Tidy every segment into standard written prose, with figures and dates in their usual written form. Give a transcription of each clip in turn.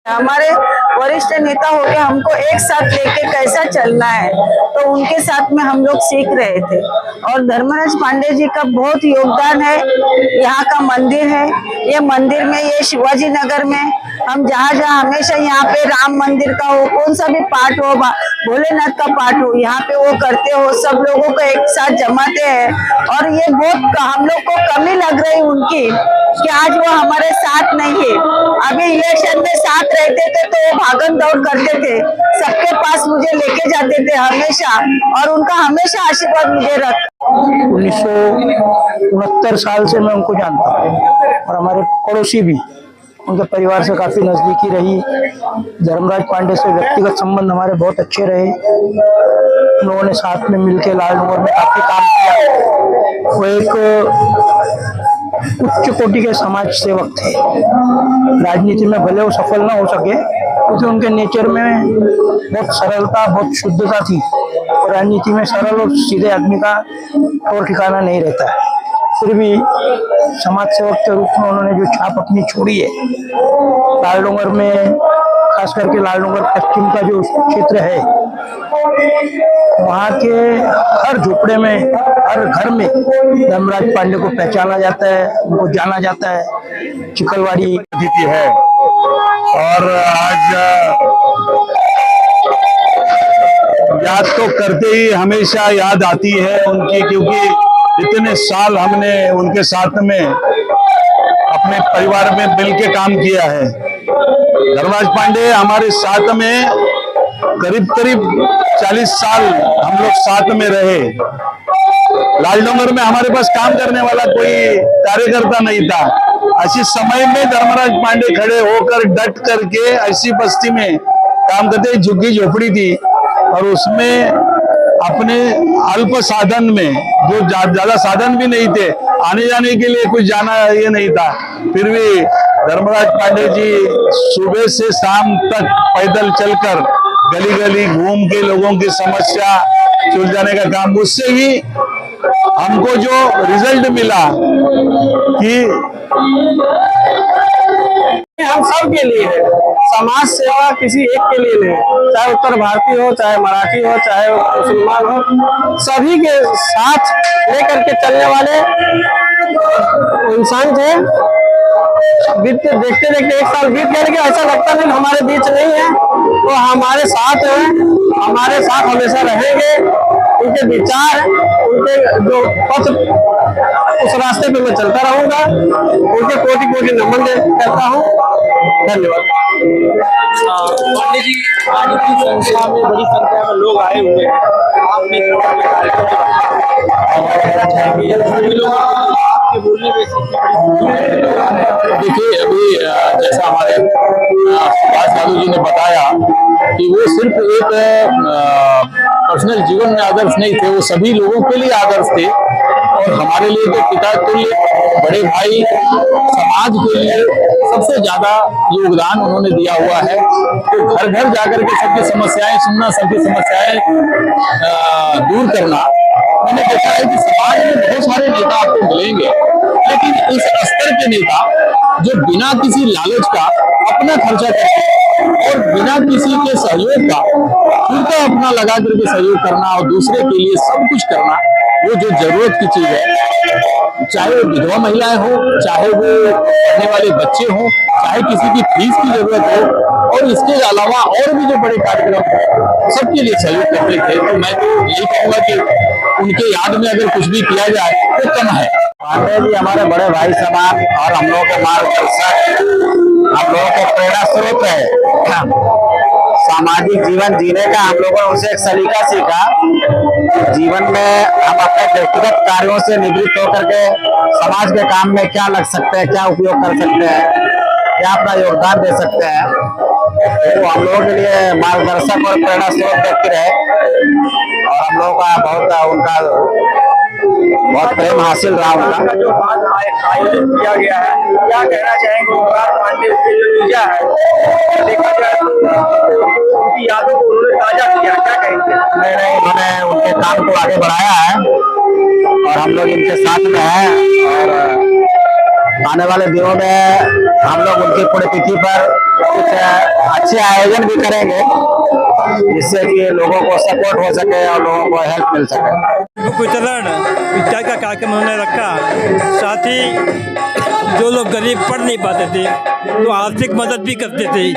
हमारे वरिष्ठ नेता हो के हमको एक साथ लेके कैसा चलना है, तो उनके साथ में हम लोग सीख रहे थे। और धर्मराज पांडे जी का बहुत योगदान है। यहाँ का मंदिर है, ये मंदिर में, ये शिवाजी नगर में हम जहाँ जहाँ हमेशा यहाँ पे राम मंदिर का हो, कौन सा भी पाठ हो, भोलेनाथ का पाठ हो, यहाँ पे वो करते हो, सब लोगों को एक साथ जमाते हैं। और ये बहुत हम लोग को कमी लग रही उनकी कि आज वो हमारे साथ नहीं है। अभी इलेक्शन में साथ रहते थे तो वो भागम दौड़ करते थे, सबके पास मुझे लेके जाते थे हमेशा, और उनका हमेशा आशीर्वाद मुझे रख। 1969 साल से मैं उनको जानता हूँ और हमारे पड़ोसी भी उनके परिवार से काफी नजदीकी रही। धर्मराज पांडे से व्यक्तिगत संबंध हमारे बहुत अच्छे रहे। उन लोगों ने साथ में मिलकर लालनगर में काफी काम किया। वो एक उच्च कोटि के समाज सेवक थे। राजनीति में भले वो सफल ना हो सके, क्योंकि उनके नेचर में बहुत सरलता, बहुत शुद्धता थी, और राजनीति में सरल और सीधे आदमी का और ठिकाना नहीं रहता है। फिर भी समाज सेवक के रूप में उन्होंने जो छाप अपनी छोड़ी है, लालनगर में, खास करके लालनगर पश्चिम का जो क्षेत्र है, वहाँ के हर झोपड़े में, हर घर में धर्मराज पांडे को पहचाना जाता है, उनको जाना जाता है। चिकलवाड़ी अतिथि है और आज याद तो करते ही हमेशा याद आती है उनकी, क्योंकि इतने साल हमने उनके साथ में अपने परिवार में मिलकर काम किया है। धर्मराज पांडे हमारे साथ में करीब 40 साल हम लोग साथ में रहे। लालनगर में हमारे पास काम करने वाला कोई कार्यकर्ता नहीं था। ऐसे समय में धर्मराज पांडे खड़े होकर डट करके ऐसी बस्ती में काम करते, झुग्गी झोपड़ी थी, और उसमें अपने अल्प साधन में, जो ज्यादा साधन भी नहीं थे, आने जाने के लिए कुछ जाना ये नहीं था, फिर भी धर्मराज पांडे जी सुबह से शाम तक पैदल चलकर गली गली घूम के लोगों की समस्या सुलझाने का काम। उससे ही हमको जो रिजल्ट मिला कि हम सब के लिए है, समाज सेवा किसी एक के लिए नहीं, चाहे उत्तर भारतीय हो, चाहे मराठी हो, चाहे मुसलमान हो, सभी के साथ लेकर के चलने वाले इंसान थे। देखते देखते 1 साल बीत गया, लेकिन ऐसा लगता नहीं हमारे बीच नहीं है, वो हमारे साथ है, हमारे साथ हमेशा रहेंगे। उनके विचार, उनके जो पथ, उस रास्ते पे मैं चलता रहूंगा। उनके कोटि कोटि नमन करता हूँ। धन्यवाद। पांडे जी आज की संख्या में, बड़ी संख्या में लोग आए हुए हैं, आपने देखिए, अभी जैसा हमारे सुभाष यादव जी ने बताया कि वो सिर्फ एक पर्सनल जीवन में आदर्श नहीं थे, वो सभी लोगों के लिए आदर्श थे। और हमारे लिए तो पिता तुल्य, बड़े भाई, समाज के लिए सबसे ज्यादा योगदान उन्होंने दिया हुआ है। तो घर घर जाकर के सबकी समस्याएं सुनना, सबकी समस्याएं दूर करना। मैंने देखा है कि समाज में बहुत सारे नेता आपको मिलेंगे, लेकिन इस स्तर के नेता जो बिना किसी लालच का अपना खर्चा करके और बिना किसी के सहयोग का खुद का अपना लगा करके सहयोग करना और दूसरे के लिए सब कुछ करना, वो जो जरूरत की चीज है, चाहे वो विधवा महिलाएं हो, चाहे वो पढ़ने वाले बच्चे हों, चाहे किसी की फीस की जरूरत हो, और इसके अलावा और भी जो बड़े कार्यक्रम सबके लिए सहयोग करते थे। तो मैं तो यही कहूंगा कि उनके याद में अगर कुछ भी किया जाए तो कम है। पांडे जी हमारे बड़े भाई समान और हम लोगों के मार्गदर्शक, हम लोगों के प्रेरणा स्रोत है। सामाजिक जीवन जीने का हम लोगों ने उनसे एक सलीका सीखा। जीवन में हम अपने व्यक्तिगत कार्यों से निवृत्त होकर के समाज के काम में क्या लग सकते हैं, क्या उपयोग कर सकते हैं, क्या अपना योगदान दे सकते हैं, तो हम लोगों के लिए मार्गदर्शक और प्रेरणा स्रोत व्यक्ति रहे और हम लोगों का बहुत प्रेम हासिल रहा उनका। जो बात आयोजित किया गया है, क्या कहना चाहेंगे ओंकार पांडे की जो चीजा है, देखा जाए तो उनकी यादों को उन्होंने ताजा किया, क्या कहेंगे? नहीं, उन्होंने उनके काम को आगे बढ़ाया है और हम लोग इनके साथ में हैं और आने वाले दिनों में हम लोग उनकी पुण्यतिथि पर कुछ अच्छे आयोजन भी करेंगे जिससे कि लोगों को सपोर्ट हो सके और लोगों को हेल्प मिल सके। वितरण इत्यादि का कार्यक्रम उन्होंने रखा। साथ ही जो लोग गरीब पढ़ नहीं पाते थे तो आर्थिक मदद भी करते थे।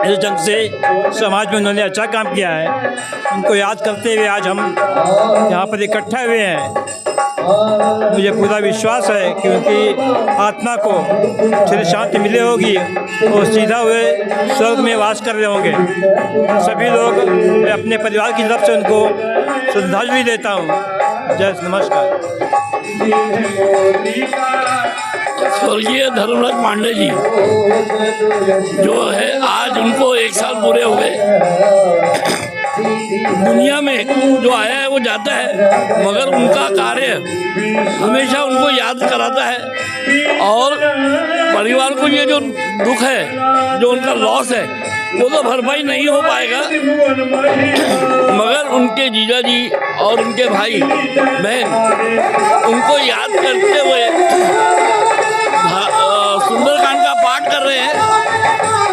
इस ढंग से समाज में उन्होंने अच्छा काम किया है। उनको याद करते हुए आज हम यहाँ पर इकट्ठा हुए हैं। मुझे पूरा विश्वास है कि उनकी आत्मा को चिर शांति मिले होगी और सीधा हुए स्वर्ग में वास कर रहे होंगे। सभी लोग, मैं अपने परिवार की तरफ से उनको श्रद्धांजलि देता हूँ। जय नमस्कार। स्वर्गीय धर्मराज पांडे जी जो है, आज उनको 1 साल पूरे हो गए। दुनिया में जो आया है वो जाता है, मगर उनका कार्य हमेशा उनको याद कराता है और परिवार को ये जो दुख है, जो उनका लॉस है, वो तो भरपाई नहीं हो पाएगा, मगर उनके जीजा जी और उनके भाई बहन उनको याद करते हुए सुंदरकांड का पाठ कर रहे हैं।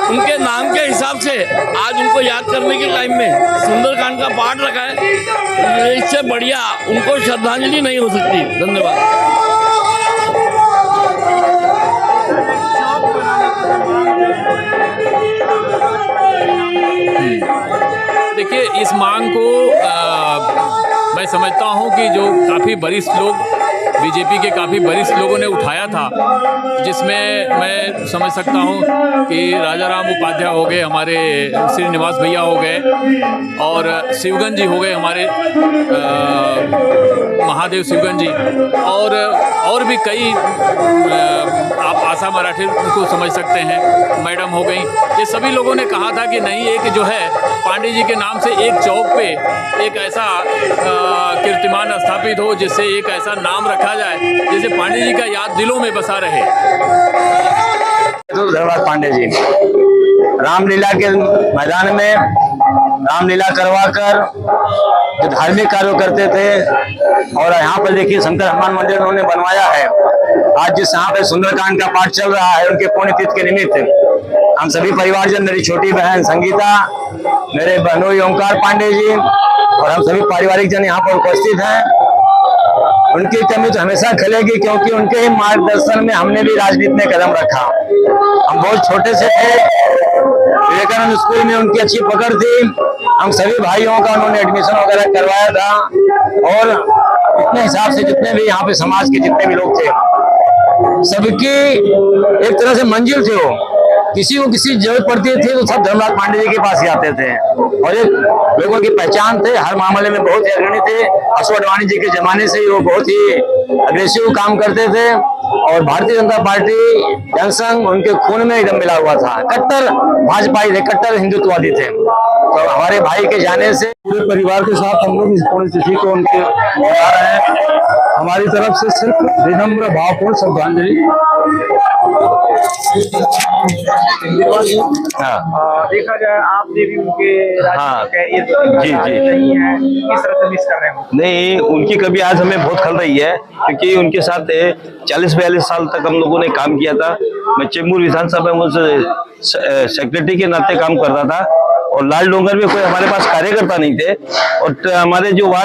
उनके नाम के हिसाब से आज उनको याद करने के टाइम में सुंदरकांड का पाठ रखा है। इससे बढ़िया उनको श्रद्धांजलि नहीं हो सकती। धन्यवाद। देखिए, इस मांग को मैं समझता हूं कि जो काफ़ी वरिष्ठ लोग, बीजेपी के काफ़ी वरिष्ठ लोगों ने उठाया था, जिसमें मैं समझ सकता हूं कि राजाराम उपाध्याय हो गए, हमारे श्रीनिवास भैया हो गए और शिवगन जी हो गए, हमारे महादेव शिवगन जी, और भी कई, आप आशा मराठी को समझ सकते हैं, मैडम हो गई। ये सभी लोगों ने कहा था कि नहीं, एक जो है पांडे जी के नाम से एक चौक पे एक ऐसा कीर्तिमान स्थापित हो, जिससे एक ऐसा नाम रखा जाए जिसे पांडे जी का याद दिलों में बसा रहे। धर्मराज पांडे जी रामलीला के मैदान में रामलीला करवाकर जो धार्मिक कार्य करते थे और यहाँ पर देखिए शंकर हनुमान मंदिर उन्होंने बनवाया है। आज जिस यहाँ पे सुंदरकांड का पाठ चल रहा है, उनके पुण्यतिथि के निमित्त हम सभी परिवारजन, मेरी छोटी बहन संगीता, मेरे बहनोई ओंकार पांडे जी और हम सभी पारिवारिक जन यहाँ पर उपस्थित हैं। उनकी कमी तो हमेशा खलेगी, क्योंकि उनके ही मार्गदर्शन में हमने भी राजनीति में कदम रखा। हम बहुत छोटे से थे, विवेकानंद स्कूल में उनकी अच्छी पकड़ थी। हम सभी भाइयों का उन्होंने एडमिशन वगैरह करवाया था और इतने हिसाब से जितने भी यहाँ पे समाज के जितने भी लोग थे, सबकी एक तरह से मंजिल थे। वो किसी को किसी जरूरत पड़ती थी तो सब धर्मराज पांडे जी के पास ही आते थे और एक लोगों की पहचान थे। हर मामले में बहुत ही अग्रणी थे। अशोक अडवाणी जी के जमाने से ही वो बहुत ही अग्रेसिव काम करते थे और भारतीय जनता पार्टी जनसंघ उनके खून में एकदम मिला हुआ था। कट्टर भाजपाई थे, कट्टर हिंदुत्ववादी थे। तो हमारे भाई के जाने से पूरे परिवार के साथ हम लोग इस पुण्यतिथि को उनके मना रहे हैं। हमारी तरफ से सिर्फ विनम्र भावपूर्ण श्रद्धांजलि। देखा जाए आपने भी उनके जी नहीं है, किस तरह से मिस कर रहे हैं? नहीं, उनकी कभी आज हमें बहुत खल रही है, क्योंकि उनके साथ 40-42 साल तक हम लोगों ने काम किया था। मैं चेंबूर विधानसभा में उनसे सेक्रेटरी के नाते काम करता था और लाल डोंगर में कोई हमारे पास कार्यकर्ता नहीं थे और हमारे जो वार्ड